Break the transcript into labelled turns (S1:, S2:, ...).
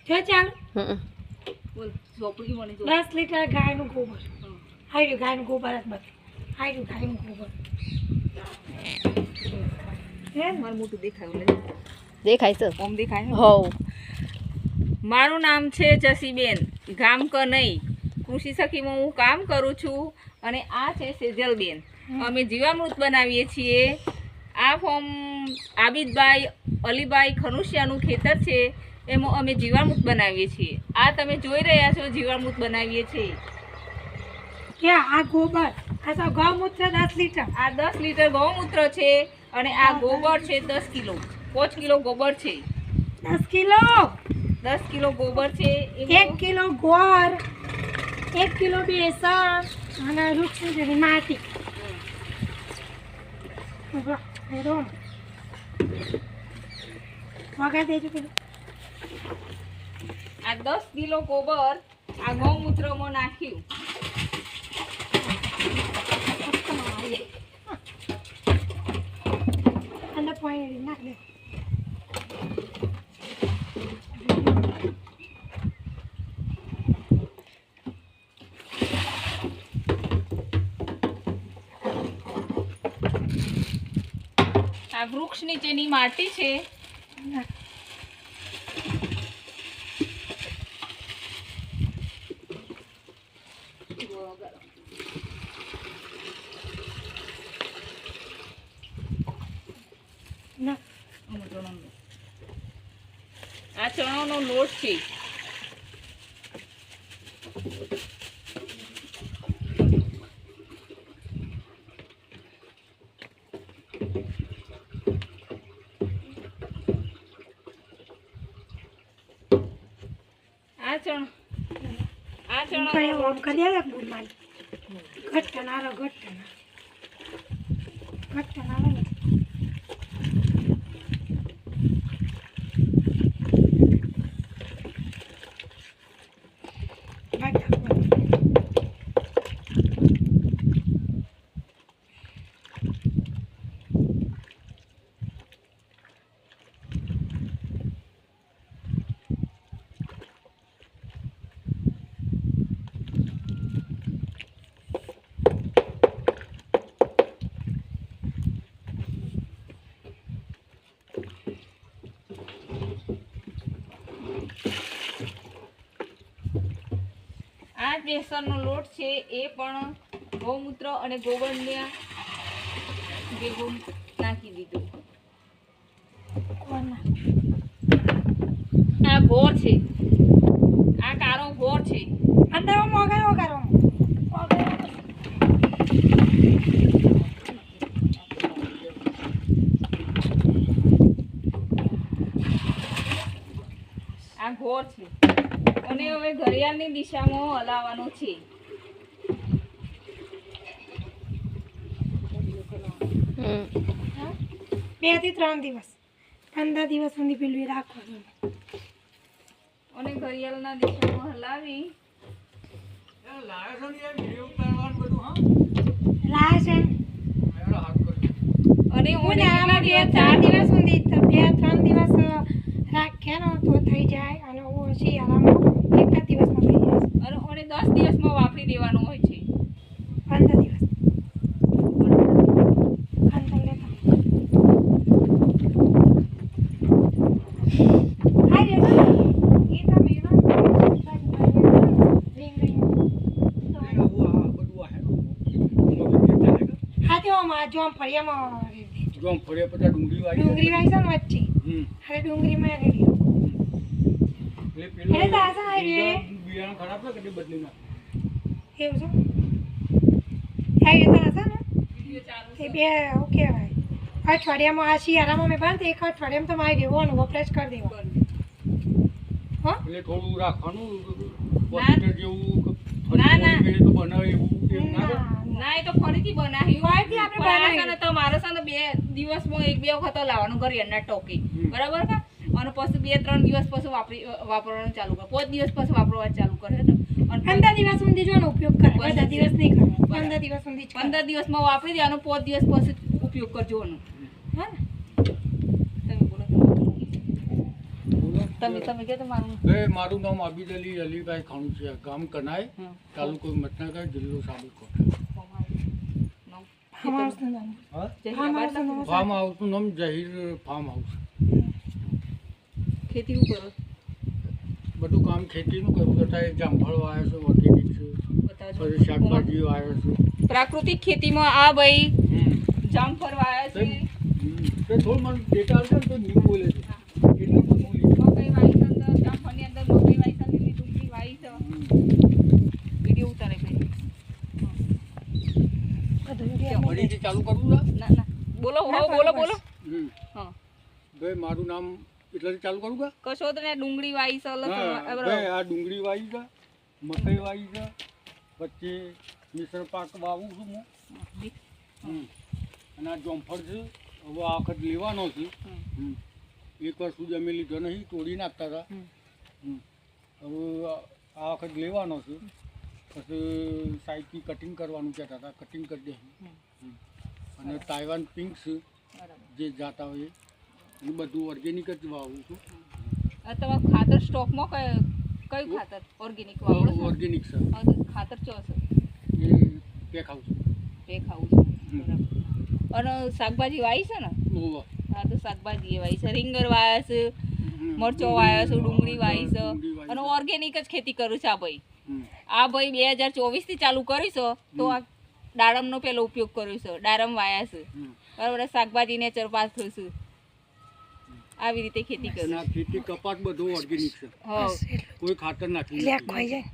S1: જો ચાલ
S2: બોલ ચોપડી મને જો
S1: 10 લીટર ગાયનું ગોબર હાઈડ્યું ગાયનું ગોબર જ બસ હાઈડ્યું ગાયનું ગોબર
S2: મારું મોટું દેખાયું
S3: દેખાય છે
S2: ઓમ દેખાય
S3: હોવ
S2: મારું નામ છે જસીબેન ગામ કનઈ કૃષિ સખીમાં હું કામ કરું છું અને આ છે સેજલબેન અમે જીવામૃત બનાવીએ છીએ આ ફોર્મ આબિદભાઈ અલીભાઈ ખનુશિયાનું ખેતર છે એમાં અમે જીવામૃત બનાવીએ છીએ આ તમે જોઈ રહ્યા છો જીવામૃત બનાવીએ છીએ
S1: ક્યાં આ ગોબર આ તો ગૌમૂત્ર 10 લીટર
S2: આ 10 લીટર ગૌમૂત્ર છે અને આ ગોબર છે 10 કિલો 5 કિલો ગોબર છે
S1: 10 કિલો
S2: 10 કિલો ગોબર છે
S1: 1 કિલો ગોળ 1 કિલો બેસન અને વૃક્ષની જેવી માટી રોમ વગા દેજો પેલું
S2: આ 10 કિલો ગોબર આ ગૌમૂત્રમાં નાખ્યું
S1: અંદર પાણી નાખ દે
S2: આ વૃક્ષ નીચેની માટી છે આ ચણાનો લોટ છે આ ચણા
S1: ઓમ કરી દે બુમાલ ઘટનારો ઘટનારો
S2: આ બેસનનો લોટ છે એ પણ ગૌમૂત્ર અને ગોબરને ભેગું નાખી દીધું આ ગોળ છે આ કારો ગોળ છે
S1: અંદર મોગારો કરો
S2: આ ગોળ છે અને હવે ઘડિયાળની દિશામાં હલાવવાનો છે
S1: 2 થી 3 દિવસ 15 દિવસ સુધી પેલું રાખવાનું
S2: અને ઘડિયાળના દિશામાં હલાવી
S1: લાય છે
S2: અને
S1: હું આમાં 2-4 દિવસ સુધી 2-3 દિવસ રાખ્યા ને તો થઈ જાય અને ઓછી આરામમાં 1 જ દિવસમાં થઈ જાય
S2: અને 10 દિવસમાં વાપરી દેવાનું હોય છે
S1: 15 દિવસ ખાંડ લેતા હાય રે એ તો મેરો હા તે ઓમાં જોમ ફળિયામાં
S4: પછી ડુંગળી
S1: વાઈ છે ને વચ્ચે હવે ડુંગળીમાં રેડી એટલે તાજા આવી
S4: બિયારણ ખરાબ છે કે બદલી નાખ
S1: એવું છે આવી તાજા ને એ બે ઓકે ભાઈ અઠવાડિયામાં આ શિયાળામાં મેં બંધ 1 અઠવાડિયામાં તો મારી દેવાનું વપરાશ કરી દેવા હો
S4: એટલે થોડું રાખવાનું
S2: ના.
S4: જેવું
S2: ના, ના.
S4: તો બનાવે એવું એમ ના
S2: ના એ તો ફરીથી બનાવ્યું
S1: ફરીથી આપણે
S2: પણ આ
S1: બનાવ્યું.
S2: છે ને તમારે છે ને 2 દિવસમાં 1-2 વખત લાવવાનું ઘડિયાળના ટોકે બરાબર કા અને પછી 2-3 દિવસ પછી વાપરવાનું ચાલુ કરે 5 દિવસ પછી વાપરવાનું ચાલુ કરે ને અને
S1: 15 દિવસ સુધી જોનો ઉપયોગ કરે બધા દિવસ નહીં કરવાનો 15 દિવસ સુધી જ
S2: 15 દિવસમાં વાપરી દેવાનું 5 દિવસ પછી ઉપયોગ કરજો હા ને તમે બોલો
S4: બોલો
S2: તમે કહો તો મારું
S4: મારું નામ આબિદ અલી અલીભાઈ ખાણું છે, ગામ કનાઈ,
S2: હા.
S4: તાલુકો મતનગર, જિલ્લો સાબરકાંઠા.
S1: ફાર્મ હાઉસનું નામ.
S4: હા?
S1: ફાર્મ હાઉસનું નામ.
S4: ફાર્મ હાઉસનું નામ જહીર ફાર્મ હાઉસ.
S2: ખેતી શું કરો?
S4: બધું કામ ખેતીનું કરું છું. અત્યારે જામફળ વાવ્યા છે, ઓર્ગેનિક છે,
S2: બતાવજો.
S4: પછી શાકભાજી વાવ્યા છે.
S2: પ્રાકૃતિક ખેતીમાં આ ભાઈ
S4: હમ.
S2: જામફળ વાયા છે,
S4: તે થોડું મને ડેટા આવશે ને તો નહીં બોલે છે એટલે હું બોલી.
S2: મકઈ વાવી છે, અંદર જામફળની અંદર મકઈ વાવી છે, લીલી ડુંગળી વાવી છે. વિડીયો ઉતારે ભાઈ.
S1: બધું વિડીયો
S4: ફરીથી ચાલુ કરવું છે?
S2: ના ના બોલો હો બોલો બોલો.
S4: હમ.
S2: હા
S4: ભાઈ મારું નામ એટલેથી ચાલુ કરું કે?
S2: કશો તો ને ડુંગળી વાવી છે,
S4: હા,
S2: લસણ
S4: ભાઈ આ ડુંગળી વાવી છે, મકઈ વાવી છે, પછી મિશ્ર પાક વાવું છું હું. હમ. અને આ જોમફળ છે, હવે આ વખત લેવાનો છે. હમ. એક વર્ષ સુધી અમે લીધો નહીં, તોડી નાખતા હતા. હમ. હવે આ વખત લેવાનો છે, પછી સાઈડથી કટિંગ કરવાનું કહેતા હતા, કટિંગ કરી દે. અને તાઇવાન પિંક છે, જે જાતા હોય એ બધું ઓર્ગેનિક જ વાવું છું.
S2: તમારું ખાતર સ્ટોકમાં કયું ખાતર ઓર્ગેનિક વાપરો છો?
S4: ઓર્ગેનિક છે,
S2: હા, તો ખાતર ચો છે
S4: એ પેક હાઉસ.
S2: બે ખાવું છે બરાબર. અને શાકભાજી વાવી છે ને?
S4: ઓવા.
S2: હા તો શાકભાજી એ વાવી છે, રીંગણ વાવ્યા છે, મરચો વાવ્યા છે, ડુંગળી વાવી છે, અને ઓર્ગેનિક જ ખેતી કરું છે આ ભાઈ. આ ભાઈ 2024 થી ચાલુ કર્યું છે, તો આ દાડમનો પેલો ઉપયોગ કર્યો છે, દાડમ વાયા છે બરાબર, શાકભાજી ને ચરપાસ થયું છે, આવી રીતે ખેતી કરું.
S4: ખેતી કપાસ બધું ઓર્ગેનિક છે,
S2: હા
S4: કોઈ ખાતર નાખી
S1: લે ખોઈ જાય.